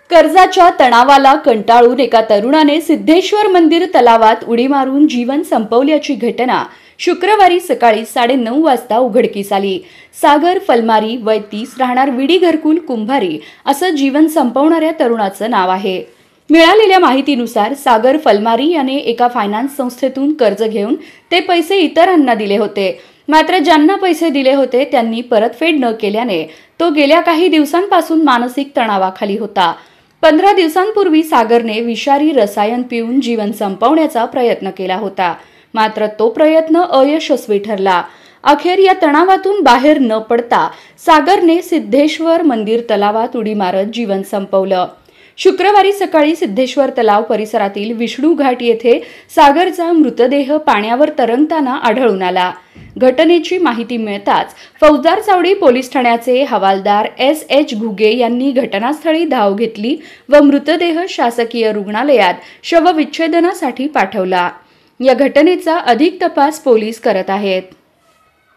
कर्जाच्या तणावाला कंटाळून एका तरुणाने सिद्धेश्वर मंदिर तलावात उडी मारून जीवन संपवल्याची घटना शुक्रवारी सकाळी 9:30 वाजता उघडकीस आली। सागर फलमारी वय 30 राहणार विडी घरकुल कुंभारी असं जीवन संपवणाऱ्या तरुणाचं नाव आहे। मिळालेल्या माहितीनुसार सागर फलमारी याने एका फायनान्स संस्थेतून कर्ज घेऊन ते पैसे इतरांना दिले होते। मात्र ज्यांना पैसे दिले होते त्यांनी परतफेड न केल्याने तो गेल्या काही दिवसांपासून मानसिक तणावाखाली होता। 15 दिवसांपूर्वी सागरने विषारी रसायन पिऊन जीवन संपवण्याचा प्रयत्न केला होता, मात्र तो प्रयत्न अयशस्वी ठरला। अखेर या तणावातून बाहेर न पडता सागरने सिद्धेश्वर मंदिर तलावात उडी मारत जीवन संपवलं। शुक्रवारी सकाळी सिद्धेश्वर तलाव परिसरातील विष्णू घाट येथे सागरचा मृतदेह पाण्यावर तरंगताना आढळून आला। घटनेची माहिती मिळताच फौजदार चावडी पोलीस ठाण्याचे हवालदार S.H. घुगे यांनी घटनास्थळी धाव घेतली व मृतदेह शासकीय रुग्णालयात शवविच्छेदनासाठी पाठवला। या घटनेचा अधिक तपास पोलीस करत आहेत।